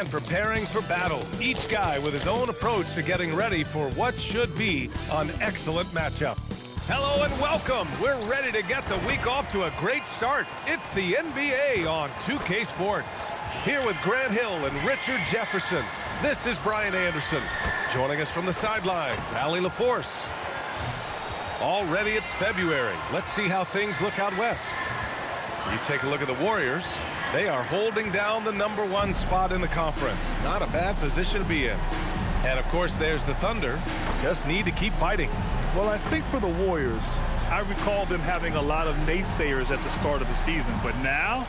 and preparing for battle. Each guy with his own approach to getting ready for what should be an excellent matchup. Hello and welcome. We're ready to get the week off to a great start. It's the NBA on 2K Sports. Here with Grant Hill and Richard Jefferson, this is Brian Anderson. Joining us from the sidelines, Allie LaForce. Already it's February. Let's see how things look out west. You take a look at the Warriors. They are holding down the #1 spot in the conference. Not a bad position to be in. And of course, there's the Thunder. Just need to keep fighting. Well, I think for the Warriors, I recall them having a lot of naysayers at the start of the season, but now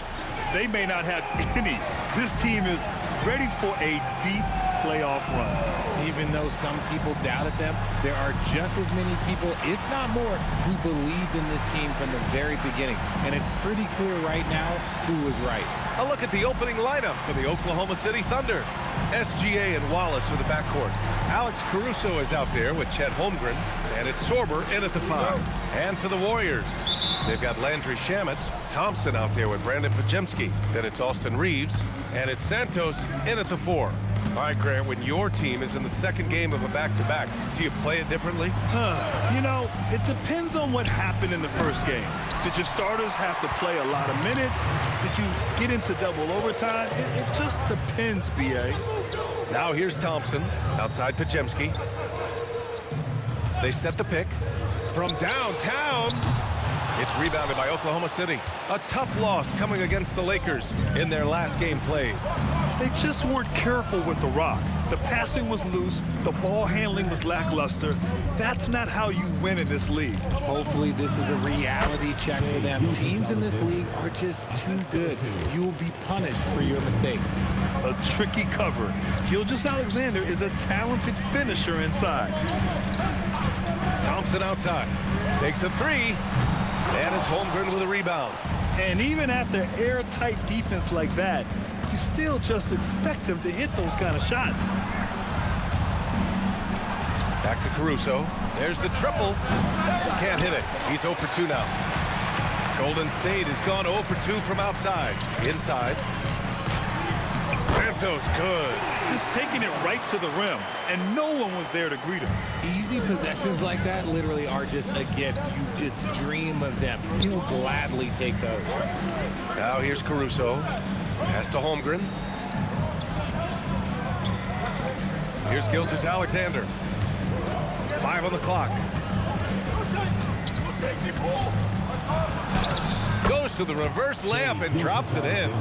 they may not have any. This team is ready for a deep playoff run. Even though some people doubted them, there are just as many people, if not more, who believed in this team from the very beginning. And it's pretty clear right now who was right. A look at the opening lineup for the Oklahoma City Thunder. SGA and Wallace for the backcourt. Alex Caruso is out there with Chet Holmgren, and it's Sorber in at the 5. And for the Warriors, they've got Landry Shamet, Thompson out there with Brandon Podziemski. Then it's Austin Reeves, and it's Santos in at the 4. All right, Grant, when your team is in the second game of a back-to-back, do you play it differently? You know, it depends on what happened in the first game. Did your starters have to play a lot of minutes? Did you get into double overtime? It just depends, B.A. Now here's Thompson outside Podziemski. They set the pick from downtown. It's rebounded by Oklahoma City. A tough loss coming against the Lakers in their last game played. They just weren't careful with the rock. The passing was loose. The ball handling was lackluster. That's not how you win in this league. Hopefully this is a reality check for them. Teams in this league are just too good. You will be punished for your mistakes. A tricky cover. Gilgeous-Alexander is a talented finisher inside. Thompson outside. Takes a 3. And it's Holmgren with a rebound. And even after airtight defense like that, you still just expect him to hit those kind of shots. Back to Caruso. There's the triple. Can't hit it. He's 0 for 2 now. Golden State has gone 0 for 2 from outside. Inside. Santos good. Just taking it right to the rim, and no one was there to greet him. Easy possessions like that literally are just a gift. You just dream of them. You'll gladly take those. Now here's Caruso. Pass to Holmgren. Here's Gilgeous-Alexander. 5 on the clock. Goes to the reverse layup and drops it in.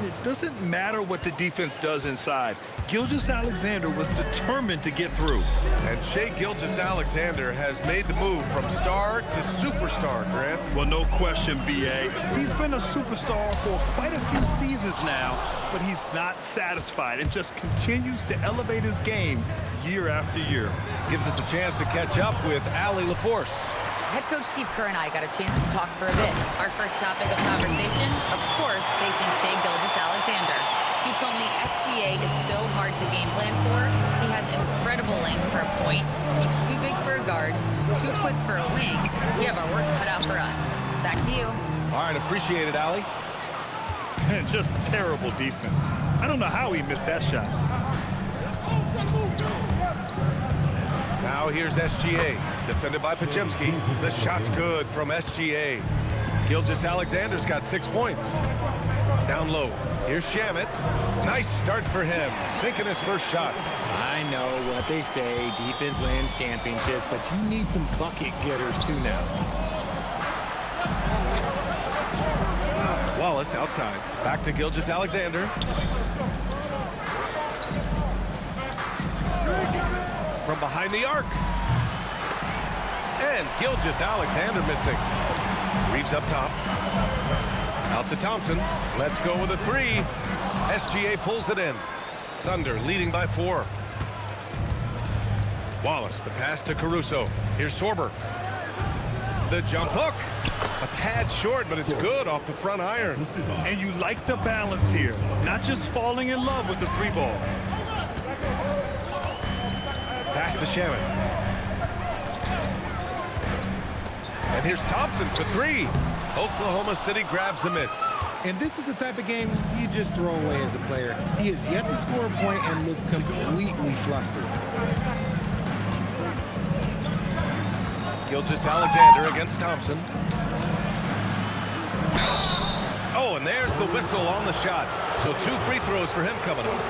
It doesn't matter what the defense does inside. Gilgeous-Alexander was determined to get through. And Shai Gilgeous-Alexander has made the move from star to superstar, Grant. Well, no question, B.A. He's been a superstar for quite a few seasons now, but he's not satisfied and just continues to elevate his game year after year. Gives us a chance to catch up with Allie LaForce. Head coach Steve Kerr and I got a chance to talk for a bit. Our first topic of conversation, of course, facing Shai Gilgeous-Alexander. He told me SGA is so hard to game plan for. He has incredible length for a point. He's too big for a guard, too quick for a wing. We have our work cut out for us. Back to you. All right, appreciate it, Allie. And just terrible defense. I don't know how he missed that shot. Now here's SGA, defended by Podziemski. The shot's good from SGA. Gilgeous-Alexander's got 6 points. Down low, here's Shamet. Nice start for him, sinking his first shot. I know what they say, defense wins championships, but you need some bucket getters too now. Wallace outside, back to Gilgeous-Alexander. From behind the arc. And Gilgeous-Alexander missing. Reeves up top. Out to Thompson. Let's go with a 3. SGA pulls it in. Thunder leading by 4. Wallace, the pass to Caruso. Here's Sorber. The jump hook. A tad short, but it's good off the front iron. And you like the balance here. Not just falling in love with the 3-ball. Pass to Shamet. And here's Thompson for 3. Oklahoma City grabs a miss. And this is the type of game you just throw away as a player. He has yet to score a point and looks completely flustered. Gilgeous-Alexander against Thompson. Oh, and there's the whistle on the shot. So 2 free throws for him coming up.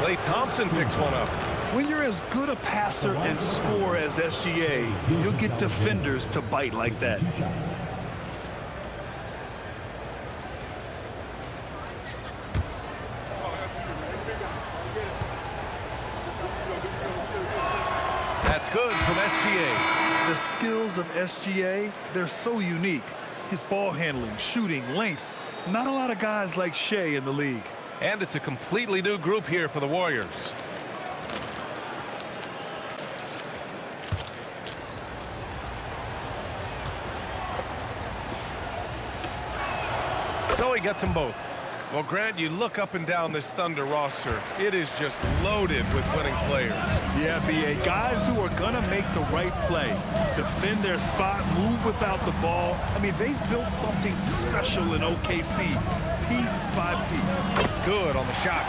Klay Thompson picks one up. When you're as good a passer and scorer as SGA, you'll get defenders to bite like that. That's good from SGA. The skills of SGA, they're so unique. His ball handling, shooting, length. Not a lot of guys like Shea in the league. And it's a completely new group here for the Warriors. So he gets them both. Well, Grant, you look up and down this Thunder roster. It is just loaded with winning players. Yeah, B.A. Guys who are going to make the right play, defend their spot, move without the ball. I mean, they've built something special in OKC, piece by piece. Good on the shot.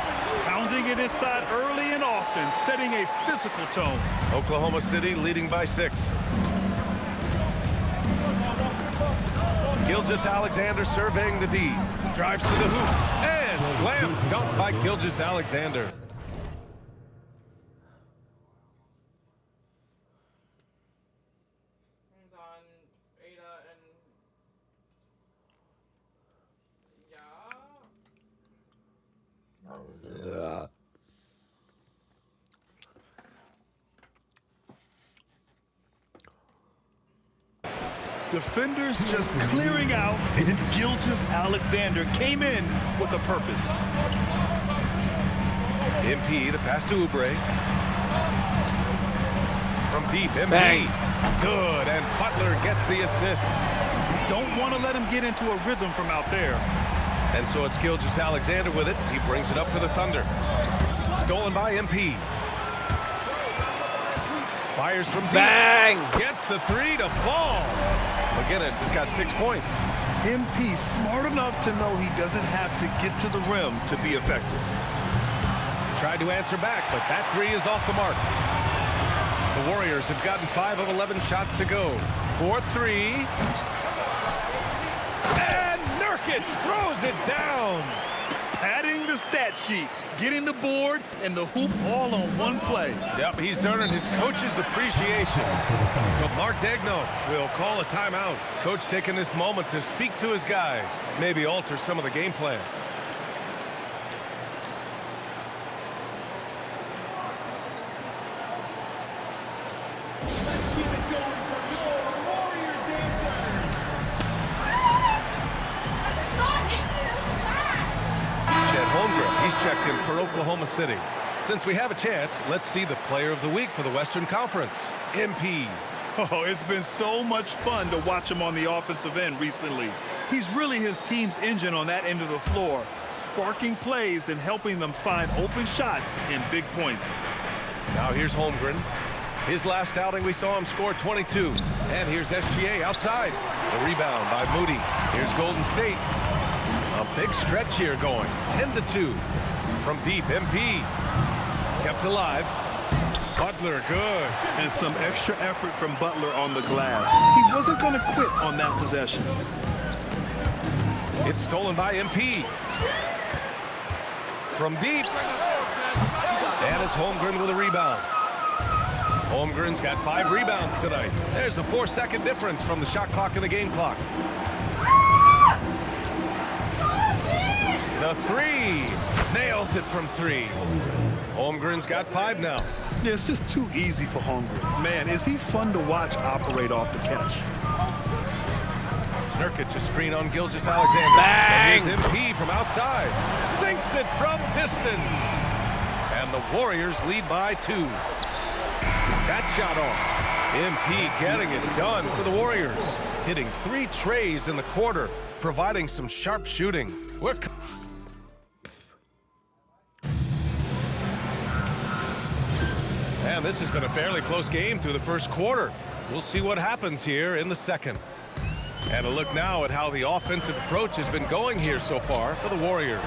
Pounding it inside early and often, setting a physical tone. Oklahoma City leading by 6. Gilgeous-Alexander surveying the D. Drives to the hoop. And slam dunk by Gilgeous-Alexander. Hands on Ada and yeah. Defenders just clearing out, and Gilgeous-Alexander came in with a purpose. MP, the pass to Oubre. From deep, MP. Bang. Good, and Butler gets the assist. Don't want to let him get into a rhythm from out there. And so it's Gilgeous-Alexander with it. He brings it up for the Thunder. Stolen by MP. Fires from deep. Bang! Gets the 3 to fall. McGinnis has got 6 points. MP smart enough to know he doesn't have to get to the rim to be effective. Tried to answer back, but that 3 is off the mark. The Warriors have gotten 5 of 11 shots to go. 4-3. And Nurkic throws it down. Padding the stat sheet, getting the board and the hoop all on one play. Yep, he's earning his coach's appreciation. So Mark Daigneault will call a timeout. Coach taking this moment to speak to his guys, maybe alter some of the game plan. He's checked in for Oklahoma City. Since we have a chance, let's see the player of the week for the Western Conference, MP. Oh, it's been so much fun to watch him on the offensive end recently. He's really his team's engine on that end of the floor, sparking plays and helping them find open shots and big points. Now here's Holmgren. His last outing, we saw him score 22. And here's SGA outside. The rebound by Moody. Here's Golden State. A big stretch here going, 10-2. From deep, MP. Kept alive. Butler, good. And some extra effort from Butler on the glass. He wasn't going to quit on that possession. It's stolen by MP. From deep. And it's Holmgren with a rebound. Holmgren's got 5 rebounds tonight. There's a 4-second difference from the shot clock and the game clock. The 3. Nails it from 3. Holmgren's got 5 now. Yeah, it's just too easy for Holmgren. Man, is he fun to watch operate off the catch. Nurkic a screen on Gilgeous-Alexander. Bang! And here's MP from outside. Sinks it from distance. And the Warriors lead by 2. That shot off. MP getting it done for the Warriors. Hitting 3 trays in the quarter, providing some sharp shooting. And this has been a fairly close game through the first quarter. We'll see what happens here in the second. And a look now at how the offensive approach has been going here so far for the Warriors.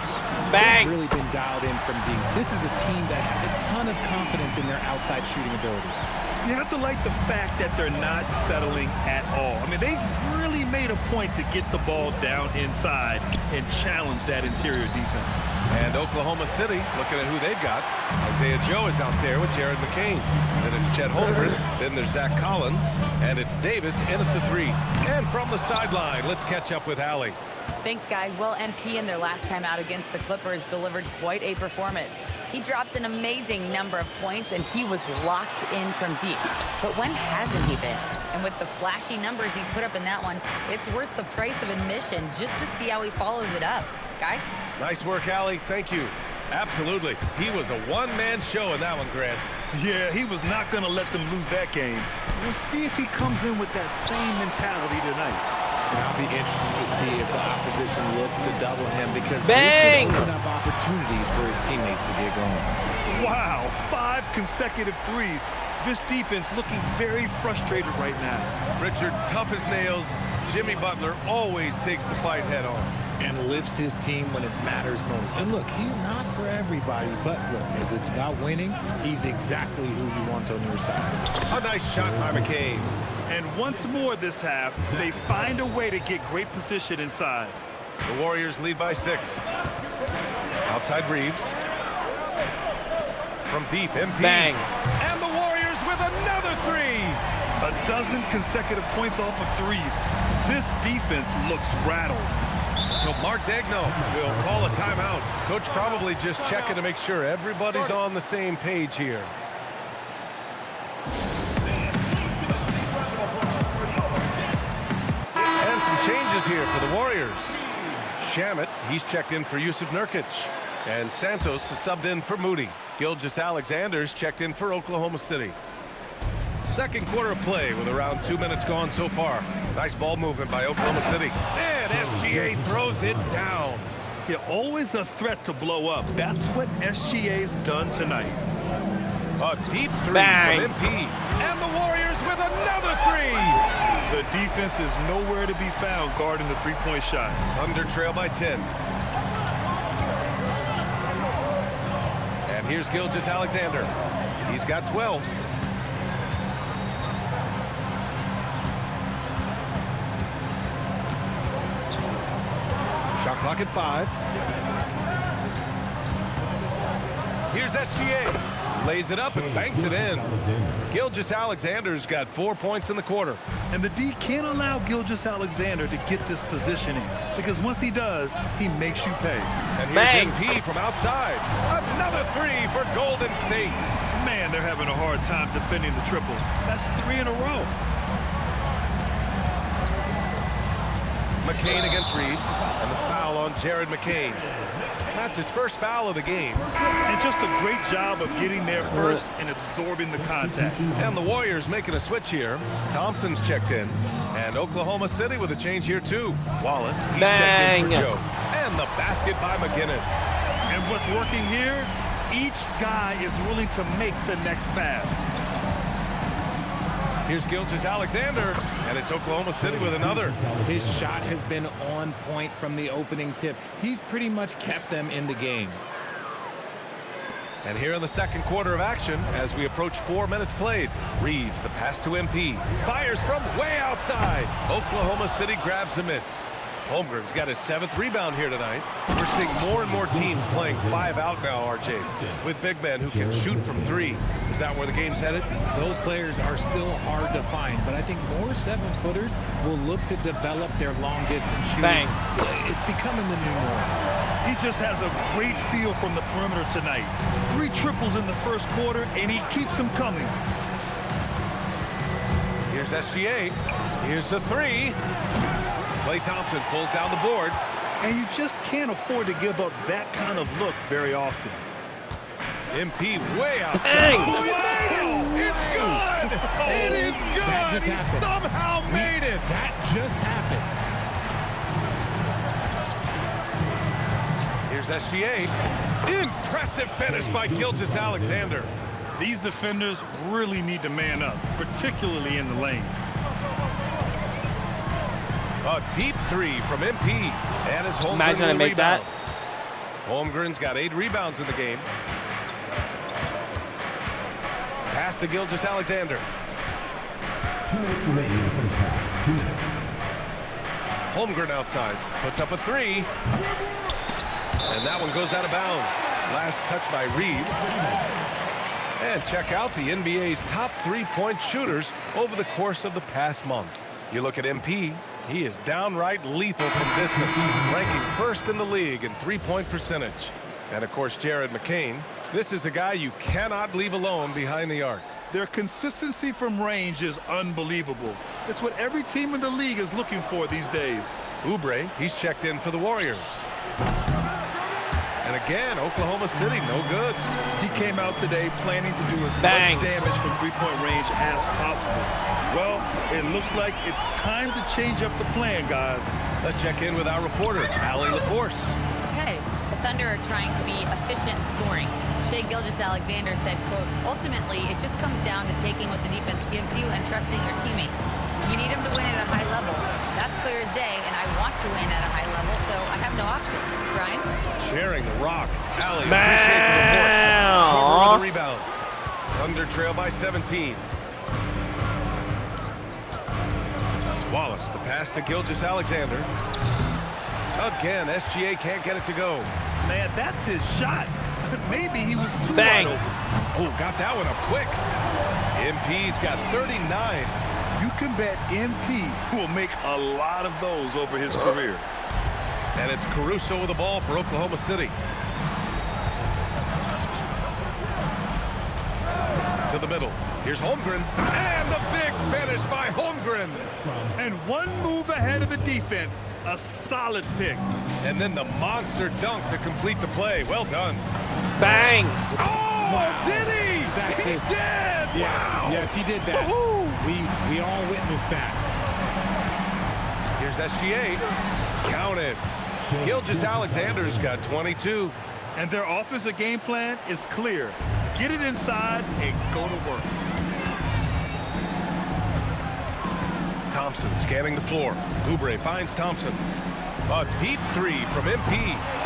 They've really been dialed in from deep. This is a team that has a ton of confidence in their outside shooting ability. You have to like the fact that they're not settling at all. I mean, they've really made a point to get the ball down inside and challenge that interior defense. And Oklahoma City, looking at who they've got. Isaiah Joe is out there with Jared McCain. Then it's Chet Holmgren. Then there's Zach Collins. And it's Davis in at the 3. And from the sideline, let's catch up with Allie. Thanks, guys. Well, MP in their last time out against the Clippers delivered quite a performance. He dropped an amazing number of points, and he was locked in from deep. But when hasn't he been? And with the flashy numbers he put up in that one, it's worth the price of admission just to see how he follows it up. Guys? Nice work, Allie. Thank you. Absolutely. He was a one-man show in that one, Grant. Yeah, he was not going to let them lose that game. We'll see if he comes in with that same mentality tonight. And I'll be interested to see if the opposition looks to double him because Bang! this should open up opportunities for his teammates to get going. Wow, 5 consecutive threes. This defense looking very frustrated right now. Richard, tough as nails. Jimmy Butler always takes the fight head on. And lifts his team when it matters most. And look, he's not for everybody, but look, if it's about winning, he's exactly who you want on your side. A nice shot by McCain. And once more this half, they find a way to get great position inside. The Warriors lead by 6. Outside Reeves. From deep, MP. Bang. And the Warriors with another 3. A dozen consecutive points off of threes. This defense looks rattled. So Mark Daigneault will call a timeout. Coach probably just checking to make sure everybody's on the same page here. And some changes here for the Warriors. Shamet, he's checked in for Yusuf Nurkic. And Santos is subbed in for Moody. Gilgeous-Alexander's checked in for Oklahoma City. Second quarter of play with around 2 minutes gone so far. Nice ball movement by Oklahoma City. And SGA throws it down. Yeah, always a threat to blow up. That's what SGA's done tonight. A deep 3 Bang. from MP. And the Warriors with another 3. The defense is nowhere to be found guarding the three-point shot. Thunder trail by 10. And here's Gilgeous-Alexander. He's got 12. Shot clock at 5. Here's SGA. Lays it up and banks it in. Gilgeous-Alexander's got 4 points in the quarter. And the D can't allow Gilgeous-Alexander to get this positioning because once he does, he makes you pay. And here's Bang. MP from outside. Another 3 for Golden State. Man, they're having a hard time defending the triple. That's 3 in a row. McCain against Reeves. And the foul on Jared McCain. That's his first foul of the game. And just a great job of getting there first and absorbing the contact. And the Warriors making a switch here. Thompson's checked in. And Oklahoma City with a change here too. Wallace, he's checked in for Bang. Joe. And the basket by McGinnis. And what's working here, each guy is willing to make the next pass. Here's Gilgeous-Alexander. And it's Oklahoma City with another. His shot has been on point from the opening tip. He's pretty much kept them in the game. And here in the second quarter of action, as we approach 4 minutes played, Reeves, the pass to MP, fires from way outside. Oklahoma City grabs a miss. Holmgren's got his 7th rebound here tonight. We're seeing more and more teams playing 5 out now, RJ, with big men who can shoot from 3. Is that where the game's headed? Those players are still hard to find, but I think more 7-footers will look to develop their long-distance shooting. Bang. It's becoming the new norm. He just has a great feel from the perimeter tonight. 3 triples in the first quarter, and he keeps them coming. Here's SGA. Here's the 3. Klay Thompson pulls down the board. And you just can't afford to give up that kind of look very often. MP way outside. Bang. Oh, he made it! It's good! It is good! That just He happened. somehow made it! That just happened. Here's SGA. Impressive finish by Gilgeous-Alexander. These defenders really need to man up, particularly in the lane. A deep three from MP. And it's Holmgren Imagine I with a make that. rebound. Holmgren's got 8 rebounds in the game. Pass to Gilgeous-Alexander. 2 minutes remaining in the first half. 2 minutes. Holmgren outside. Puts up a 3. And that one goes out of bounds. Last touch by Reeves. And check out the NBA's top 3-point shooters over the course of the past month. You look at MP, he is downright lethal from distance, ranking first in the league in 3-point percentage. And of course, Jared McCain, this is a guy you cannot leave alone behind the arc. Their consistency from range is unbelievable. It's what every team in the league is looking for these days. Oubre, he's checked in for the Warriors. And again, Oklahoma City, no good. He came out today planning to do as Bang. much damage from three-point range as possible. Well, it looks like it's time to change up the plan, guys. Let's check in with our reporter, Allie LaForce. Okay, the Thunder are trying to be efficient scoring. Shai Gilgeous-Alexander said, quote, ultimately, it just comes down to taking what the defense gives you and trusting your teammates. You need them to win at a high level. That's clear as day, and I want to win at a high level, so I have no option. Brian? Sharing the rock. Allie, appreciate the report. Schroeder with the rebound. Thunder trail by 17. Wallace, the pass to Gilgeous-Alexander. Again, SGA can't get it to go. Man, that's his shot. Maybe he was too Bang. wide open. Oh, got that one up quick. MP's got 39. You can bet MP will make a lot of those over his career. And it's Caruso with the ball for Oklahoma City. To the middle. Here's Holmgren. And the big finish by Holmgren. And one move ahead of the defense. A solid pick. And then the monster dunk to complete the play. Well done. Bang! Oh, did he? That's He just- did. Yes, Wow. yes, he did that. We all witnessed that. Here's SGA. Count it. Gilgeous-Alexander's got 22. And their offensive game plan is clear. Get it inside and go to work. Thompson scanning the floor. Oubre finds Thompson. A deep 3 from MP.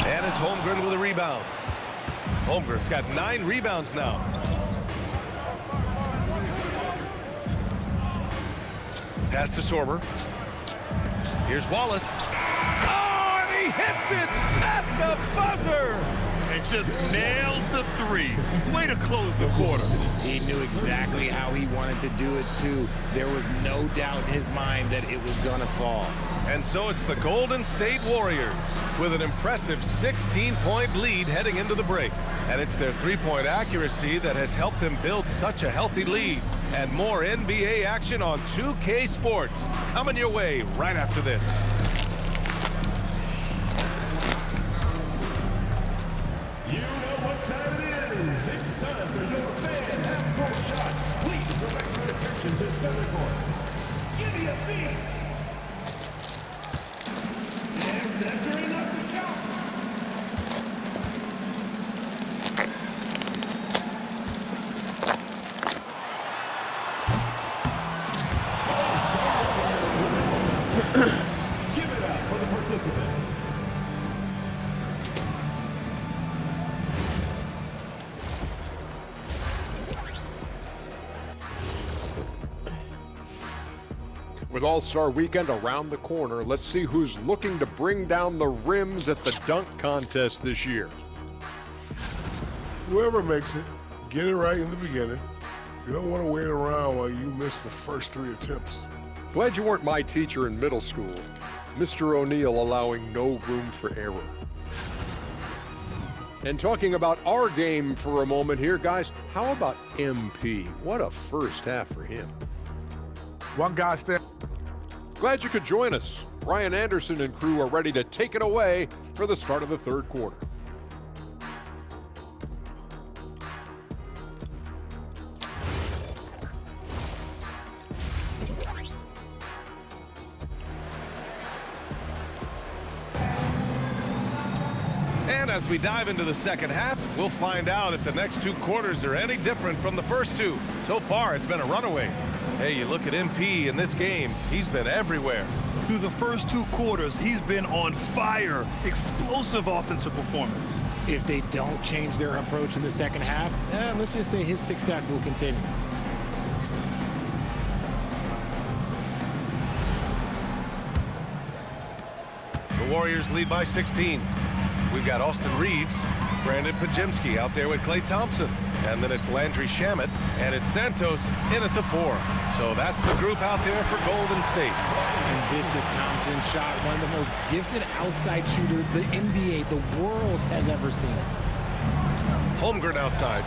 And it's Holmgren with a rebound. Holmgren's got 9 rebounds now. Pass to Sorber. Here's Wallace. Oh, and he hits it at the buzzer. And just nails the 3. Way to close the quarter. He knew exactly how he wanted to do it, too. There was no doubt in his mind that it was going to fall. And so it's the Golden State Warriors with an impressive 16-point lead heading into the break. And it's their three-point accuracy that has helped them build such a healthy lead. And more NBA action on 2K Sports coming your way right after this. You know what time it is. It's time for your fan half-court shot. Please direct your attention to center court. Give me a beat. And measuring up the shot. Give it up for the participants. With All-Star Weekend around the corner, let's see who's looking to bring down the rims at the dunk contest this year. Whoever makes it, get it right in the beginning. You don't want to wait around while you miss the first 3 attempts. Glad you weren't my teacher in middle school. Mr. O'Neal allowing no room for error. And talking about our game for a moment here, guys, how about MP? What a first half for him. One guy stand. Glad you could join us. Ryan Anderson and crew are ready to take it away for the start of the third quarter. And as we dive into the second half, we'll find out if the next 2 quarters are any different from the first 2. So far, it's been a runaway. Hey, you look at MP in this game, he's been everywhere. Through the first 2 quarters, he's been on fire. Explosive offensive performance. If they don't change their approach in the second half, let's just say his success will continue. The Warriors lead by 16. We've got Austin Reeves, Brandon Pajemski out there with Klay Thompson. And then it's Landry Shamet, and it's Santos in at the 4. So that's the group out there for Golden State. And this is Thompson's shot, one of the most gifted outside shooters the NBA, the world has ever seen. Holmgren outside.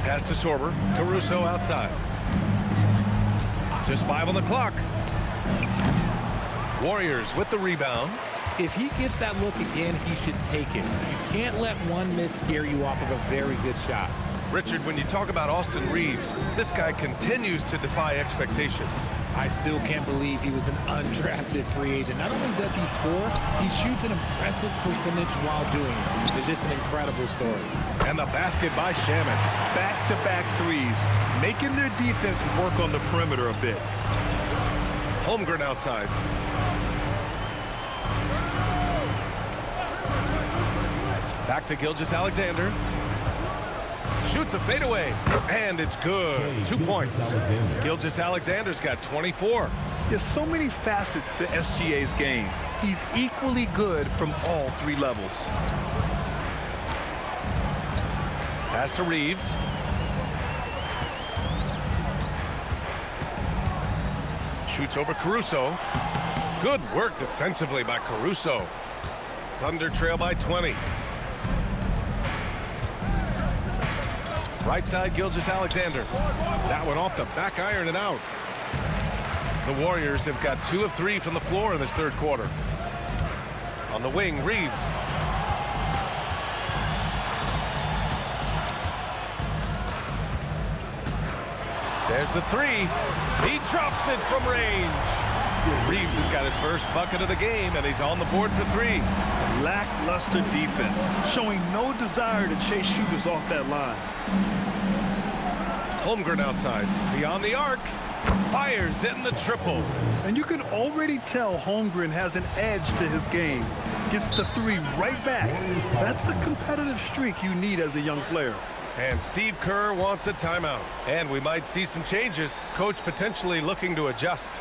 Pass to Sorber. Caruso outside. Just 5 on the clock. Warriors with the rebound. If he gets that look again, he should take it. You can't let one miss scare you off of a very good shot. Richard, when you talk about Austin Reeves, this guy continues to defy expectations. I still can't believe he was an undrafted free agent. Not only does he score, he shoots an impressive percentage while doing it. It's just an incredible story. And the basket by Shamet. Back-to-back threes, making their defense work on the perimeter a bit. Holmgren outside. Back to Gilgeous-Alexander. Shoots a fadeaway, and it's good. 2 points. Gilgeous-Alexander's got 24. There's so many facets to SGA's game. He's equally good from all 3 levels. Pass to Reeves. Shoots over Caruso. Good work defensively by Caruso. Thunder trail by 20. Right side, Gilgeous-Alexander. That one off the back iron and out. The Warriors have got 2 of 3 from the floor in this third quarter. On the wing, Reeves. There's the 3. He drops it from range. Reeves has got his first bucket of the game, and he's on the board for 3. Lackluster defense, showing no desire to chase shooters off that line. Holmgren outside, beyond the arc, fires in the triple. And you can already tell Holmgren has an edge to his game. Gets the 3 right back. That's the competitive streak you need as a young player. And Steve Kerr wants a timeout. And we might see some changes. Coach potentially looking to adjust.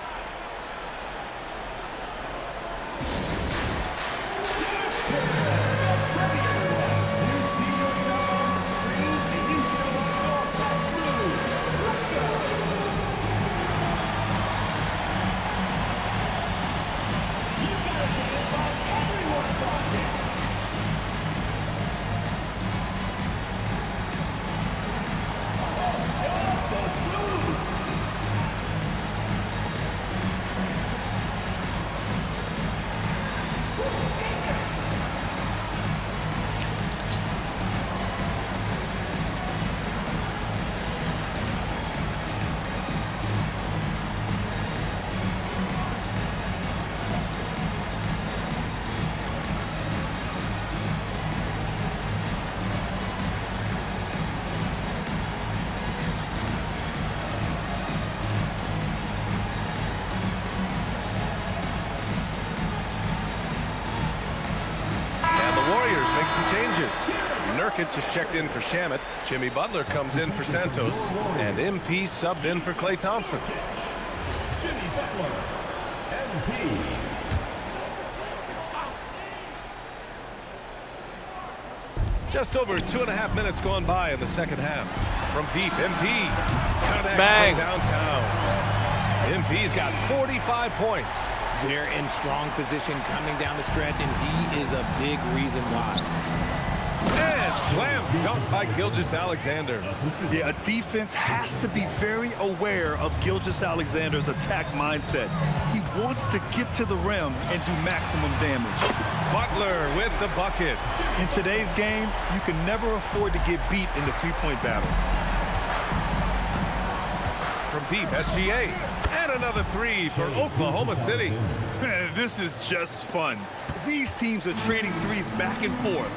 Nurkic just checked in for Shamet. Jimmy Butler comes in for Santos. And MP subbed in for Klay Thompson. Jimmy Butler, MP. Just over 2.5 minutes gone by in the second half. From deep, MP connects Bang. from downtown. MP's got 45 points. They're in strong position coming down the stretch, and he is a big reason why. And slam dunk by Gilgeous-Alexander. Yeah, a defense has to be very aware of Gilgeous-Alexander's attack mindset. He wants to get to the rim and do maximum damage. Butler with the bucket. In today's game, you can never afford to get beat in the three-point battle. From deep, SGA. And another 3 for Oklahoma City. Man, this is just fun. These teams are trading threes back and forth.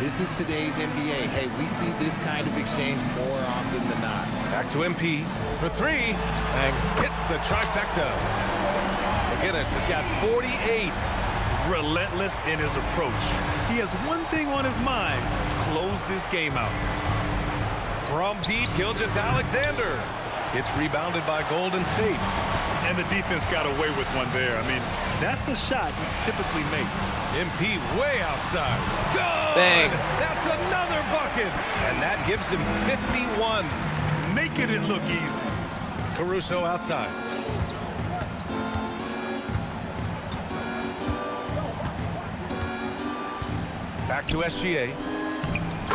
This is today's NBA. Hey, we see this kind of exchange more often than not. Back to MP for three. And hits the trifecta. McGinnis has got 48. Relentless in his approach. He has one thing on his mind: close this game out. From deep, Gilgeous-Alexander. It's rebounded by Golden State. And the defense got away with one there. I mean, that's a shot he typically makes. MP way outside. Good! Bang. That's another bucket. And that gives him 51. Making it look easy. Caruso outside. Back to SGA.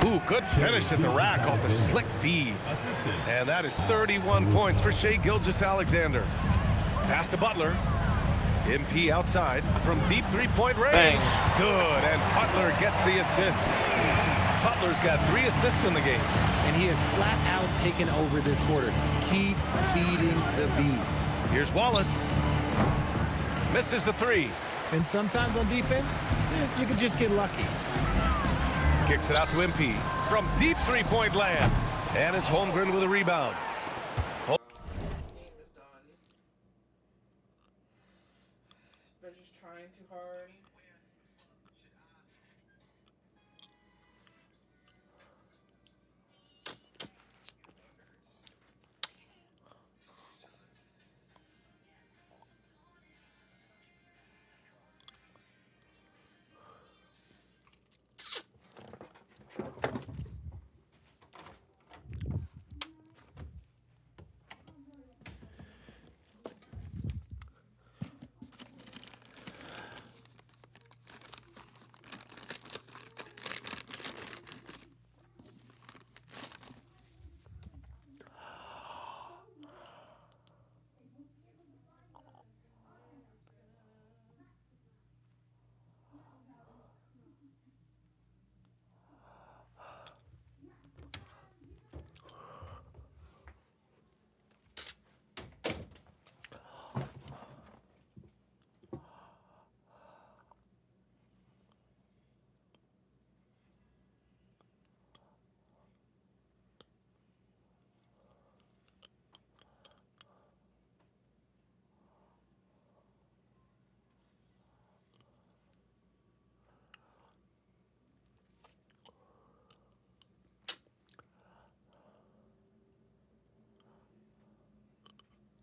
Ooh, good finish at the rack off the slick feed. And that is 31 points for Shai Gilgeous-Alexander. Pass to Butler. MP outside from deep three-point range. Bang. Good, and Butler gets the assist. Butler's got 3 assists in the game. And he has flat out taken over this quarter. Keep feeding the beast. Here's Wallace. Misses the 3. And sometimes on defense, you can just get lucky. Kicks it out to MP from deep three-point land. And it's Holmgren with a rebound. Game is done. They're just trying too hard.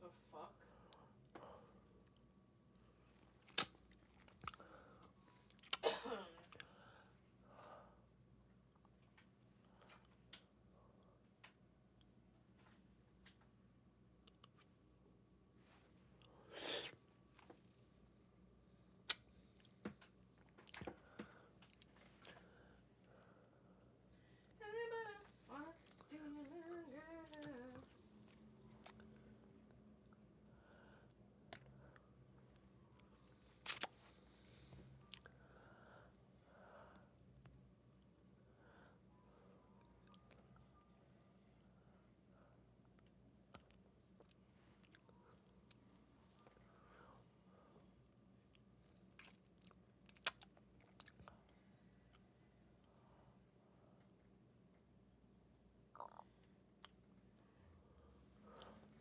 The fuck?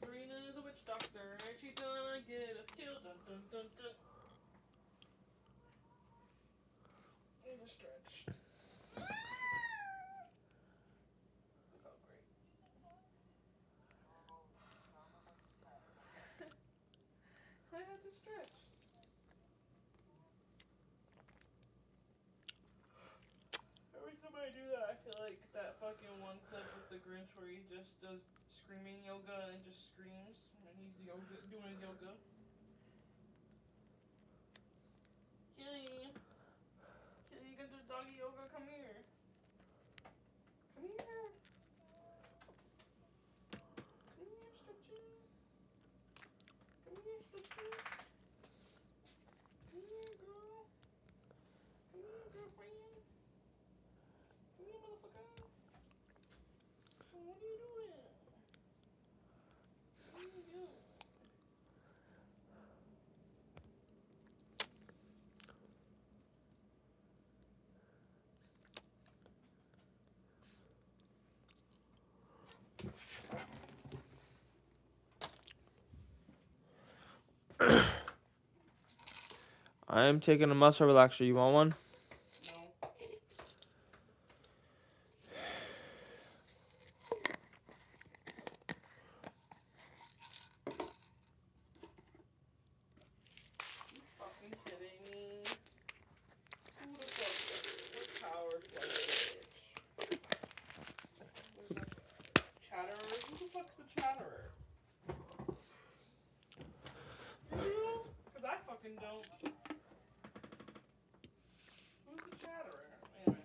Serena is a witch doctor, and she's gonna get us killed. Dun dun dun dun. In the stretch. That felt great. I had to stretch. Every time I do that, I feel like that fucking one clip with the Grinch where he just does screaming yoga and just screams when he's doing his yoga. Killy, Killy, you can do doggy yoga. Come here. Come here. Come here, Stretchy. Come here, Stretchy. Come here, girl. Come here, girlfriend. Come here, motherfucker. What are you doing? What are you doing? I'm taking a muscle relaxer. You want one? No. You fucking kidding me? Who the fuck? What coward was this? Chatterer? Who the fuck's the chatterer? You? Because I fucking don't. Who's the chatterer? Wait a minute.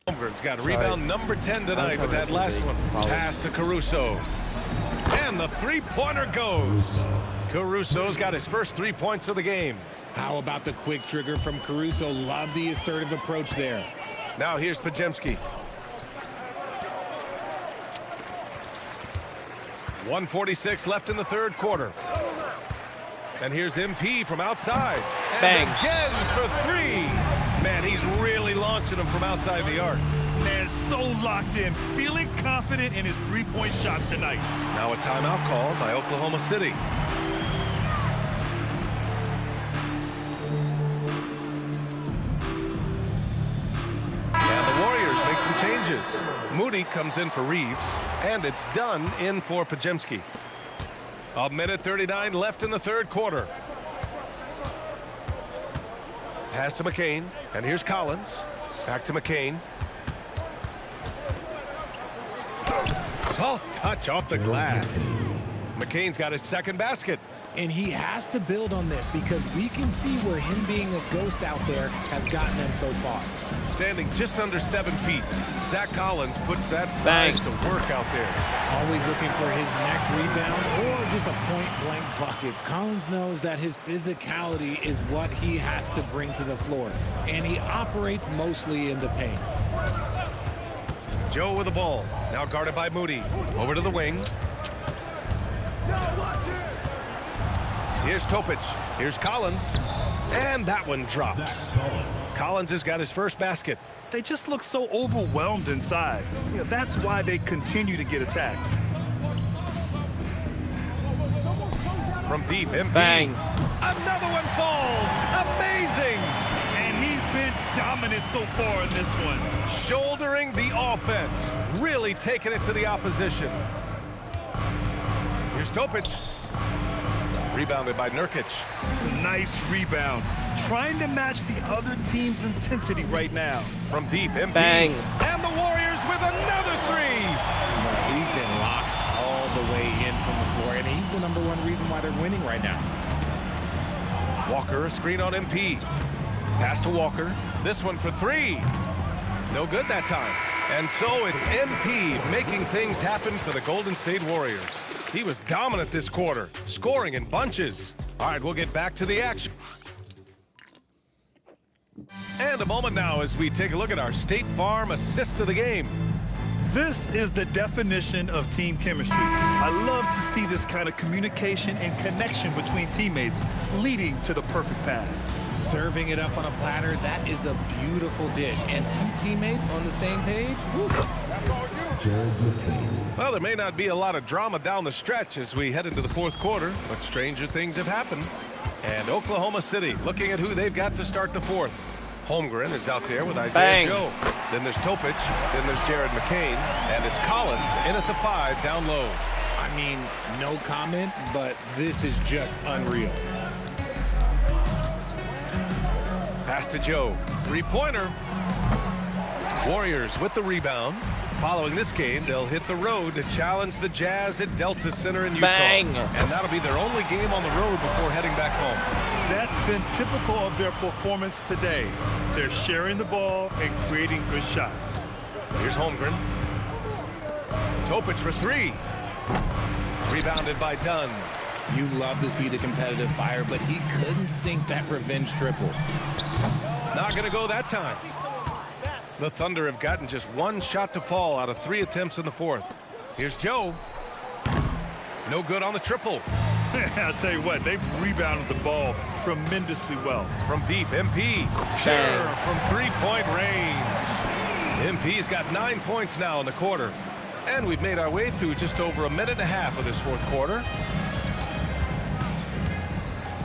Holmgren's got rebound number 10 tonight with that last one. Pass to Caruso. And the three-pointer goes. Caruso's got his first 3 points of the game. How about the quick trigger from Caruso? Love the assertive approach there. Now here's Podziemski. 1:46 left in the third quarter. And here's MP from outside. And Bang. again for three. Man, he's really launching them from outside the arc. Man, so locked in, feeling confident in his three-point shot tonight. Now a timeout called by Oklahoma City. And the Warriors make some changes. Moody comes in for Reeves, and it's Dunn in for Podziemski. 1:39 left in the third quarter. Pass to McCain, and here's Collins. Back to McCain. Soft touch off the glass. McCain's got his second basket. And he has to build on this because we can see where him being a ghost out there has gotten them so far. Standing just under 7 feet, Zach Collins puts that Bang. size to work out there. Always looking for his next rebound or just a point-blank bucket. Collins knows that his physicality is what he has to bring to the floor, and he operates mostly in the paint. Joe with the ball, now guarded by Moody. Over to the wing. Here's Topic. Here's Collins. And that one drops. Collins has got his first basket. They just look so overwhelmed inside. You know, that's why they continue to get attacked. From deep, MP. Bang. Another one falls. Amazing. And he's been dominant so far in this one. Shouldering the offense. Really taking it to the opposition. Here's Topic. Rebounded by Nurkic. Nice rebound. Trying to match the other team's intensity right now. From deep, MP. Bang. And the Warriors with another three. He's been locked all the way in from the floor, and he's the #1 reason why they're winning right now. Walker, a screen on MP. Pass to Walker. This one for three. No good that time. And so it's MP making things happen for the Golden State Warriors. He was dominant this quarter, scoring in bunches. All right, we'll get back to the action. And a moment now as we take a look at our State Farm assist of the game. This is the definition of team chemistry. I love to see this kind of communication and connection between teammates leading to the perfect pass. Serving it up on a platter, that is a beautiful dish. And two teammates on the same page? Woo. Well, there may not be a lot of drama down the stretch as we head into the fourth quarter, but stranger things have happened. And Oklahoma City looking at who they've got to start the fourth. Holmgren is out there with Isaiah Bang. Joe. Then there's Topic. Then there's Jared McCain. And it's Collins in at the 5 down low. I mean, no comment, but this is just unreal. Pass to Joe. Three-pointer. Warriors with the rebound. Following this game, they'll hit the road to challenge the Jazz at Delta Center in Utah. Bang. And that'll be their only game on the road before heading back home. That's been typical of their performance today. They're sharing the ball and creating good shots. Here's Holmgren. Topic for three. Rebounded by Dunn. You love to see the competitive fire, but he couldn't sink that revenge triple. Not going to go that time. The Thunder have gotten just one shot to fall out of 3 attempts in the fourth. Here's Joe. No good on the triple. I'll tell you what, they've rebounded the ball tremendously well. From deep, MP. Sure, from 3-point range. MP's got 9 points now in the quarter. And we've made our way through just over a minute and a half of this fourth quarter.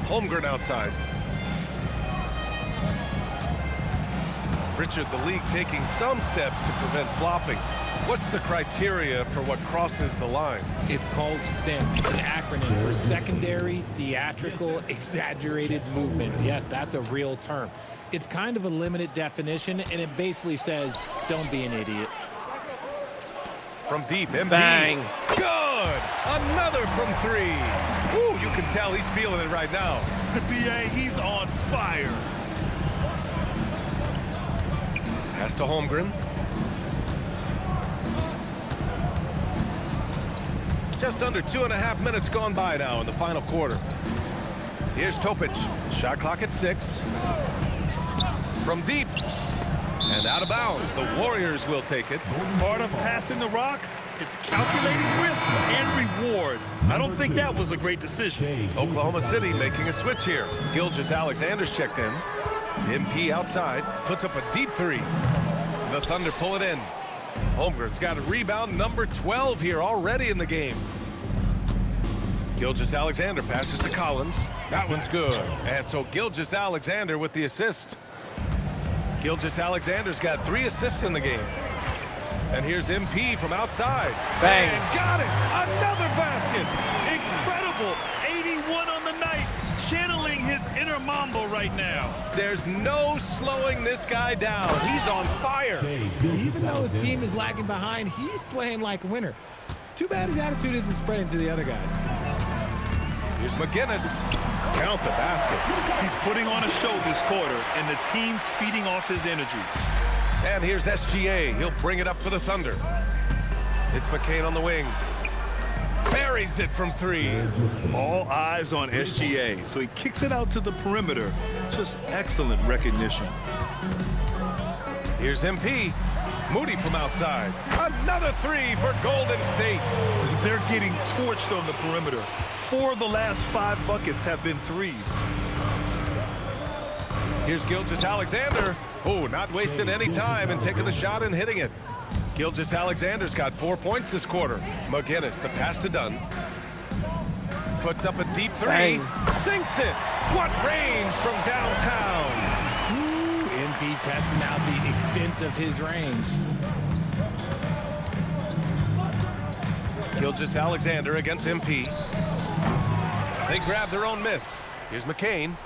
Holmgren outside. Richard, the league taking some steps to prevent flopping. What's the criteria for what crosses the line? It's called STEM. It's an acronym for secondary, theatrical, exaggerated movements. Yes, that's a real term. It's kind of a limited definition, and it basically says, don't be an idiot. From deep, MP. Bang. Good! Another from three. Ooh, you can tell he's feeling it right now. BA, he's on fire. Pass to Holmgren. Just under 2.5 minutes gone by now in the final quarter. Here's Topic. Shot clock at 6. From deep. And out of bounds. The Warriors will take it. Part of passing the rock, it's calculating risk and reward. I don't think that was a great decision. Oklahoma City making a switch here. Gilgeous-Alexander's checked in. MP outside. Puts up a deep three. The Thunder pull it in. Holmgren's got a rebound, number 12 here already in the game. Gilgeous-Alexander passes to Collins. That one's good. And so Gilgeous-Alexander with the assist. Gilgeous-Alexander's got 3 assists in the game. And here's MP from outside. Bang. And got it. Another basket. Incredible. 81 on the night. Channeling his inner Mambo right now. There's no slowing this guy down. He's on fire. Even though his team is lagging behind, he's playing like a winner. Too bad his attitude isn't spreading to the other guys. Here's McGinnis. Count the basket. He's putting on a show this quarter, and the team's feeding off his energy. And here's SGA. He'll bring it up for the Thunder. It's McCain on the wing. Buries it from 3. All eyes on SGA, so he kicks it out to the perimeter. Just excellent recognition. Here's MP. Moody from outside. Another 3 for Golden State. They're getting torched on the perimeter. 4 of the last 5 buckets have been threes. Here's Gilgeous-Alexander. Oh, not wasting any time and taking the shot and hitting it. Gilgeous-Alexander's got 4 points this quarter. McGinnis, the pass to Dunn. Puts up a deep 3. Bang. Sinks it. What range from downtown. MP testing out the extent of his range. Gilgeous-Alexander against MP. They grab their own miss. Here's McCain.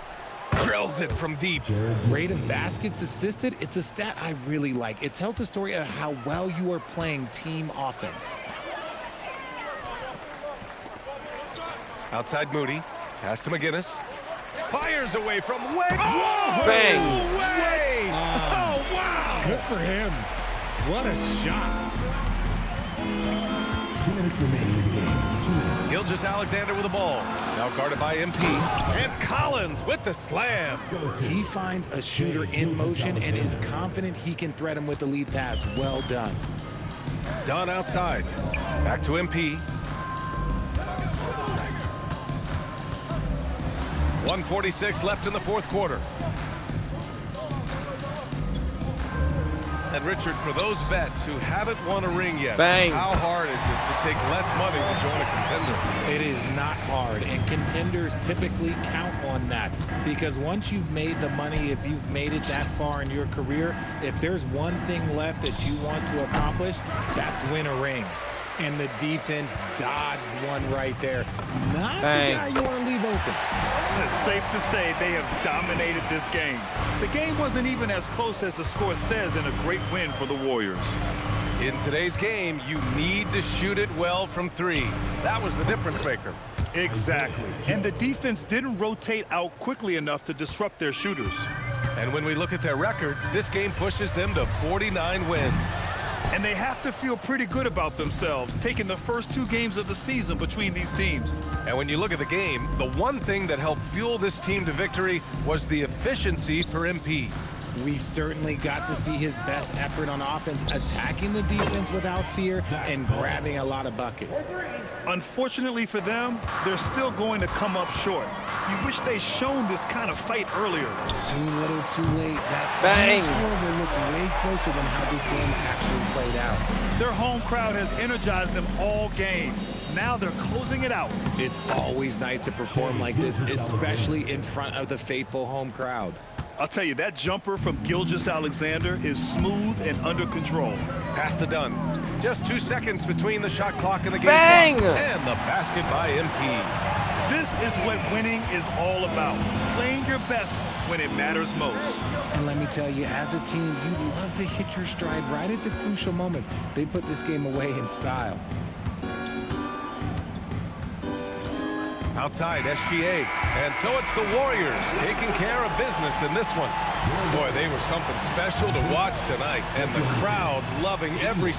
Drills it from deep. Rate of baskets assisted, it's a stat I really like. It tells the story of how well you are playing team offense. Outside Moody. Pass to McGinnis. Fires away from way. Oh! Bang. No way! Oh, wow! Good for him. What a shot. 2 minutes remaining in the game. 2 minutes. Gilgeous-Alexander with the ball. Now guarded by MP. And Collins with the slam. He finds a shooter in motion and is confident he can thread him with the lead pass. Well done. Dunn outside. Back to MP. 1:46 left in the fourth quarter. And Richard, for those vets who haven't won a ring yet, Bang. How hard is it to take less money to join a contender? It is not hard, and contenders typically count on that because once you've made the money, if you've made it that far in your career, if there's one thing left that you want to accomplish, that's win a ring. And the defense dodged one right there. Not Bang. the guy you want to leave open. It's safe to say they have dominated this game. The game wasn't even as close as the score says in a great win for the Warriors. In today's game, you need to shoot it well from 3. That was the difference maker. Exactly. And the defense didn't rotate out quickly enough to disrupt their shooters. And when we look at their record, this game pushes them to 49 wins. And they have to feel pretty good about themselves, taking the first 2 games of the season between these teams. And when you look at the game, the one thing that helped fuel this team to victory was the efficiency for MP. We certainly got to see his best effort on offense, attacking the defense without fear and grabbing a lot of buckets. Unfortunately for them, they're still going to come up short. You wish they'd shown this kind of fight earlier. Too little, too late. That Bang. final score will look way closer than how this game actually played out. Their home crowd has energized them all game. Now they're closing it out. It's always nice to perform like this, especially in front of the faithful home crowd. I'll tell you, that jumper from Gilgeous-Alexander is smooth and under control. Pass to Dunn. Just 2 seconds between the shot clock and the game Bang! clock. And the basket by MP. This is what winning is all about. Playing your best when it matters most. And let me tell you, as a team, you'd love to hit your stride right at the crucial moments. They put this game away in style. Outside, SGA. And so it's the Warriors taking care of business in this one. Boy, they were something special to watch tonight. And the crowd loving every...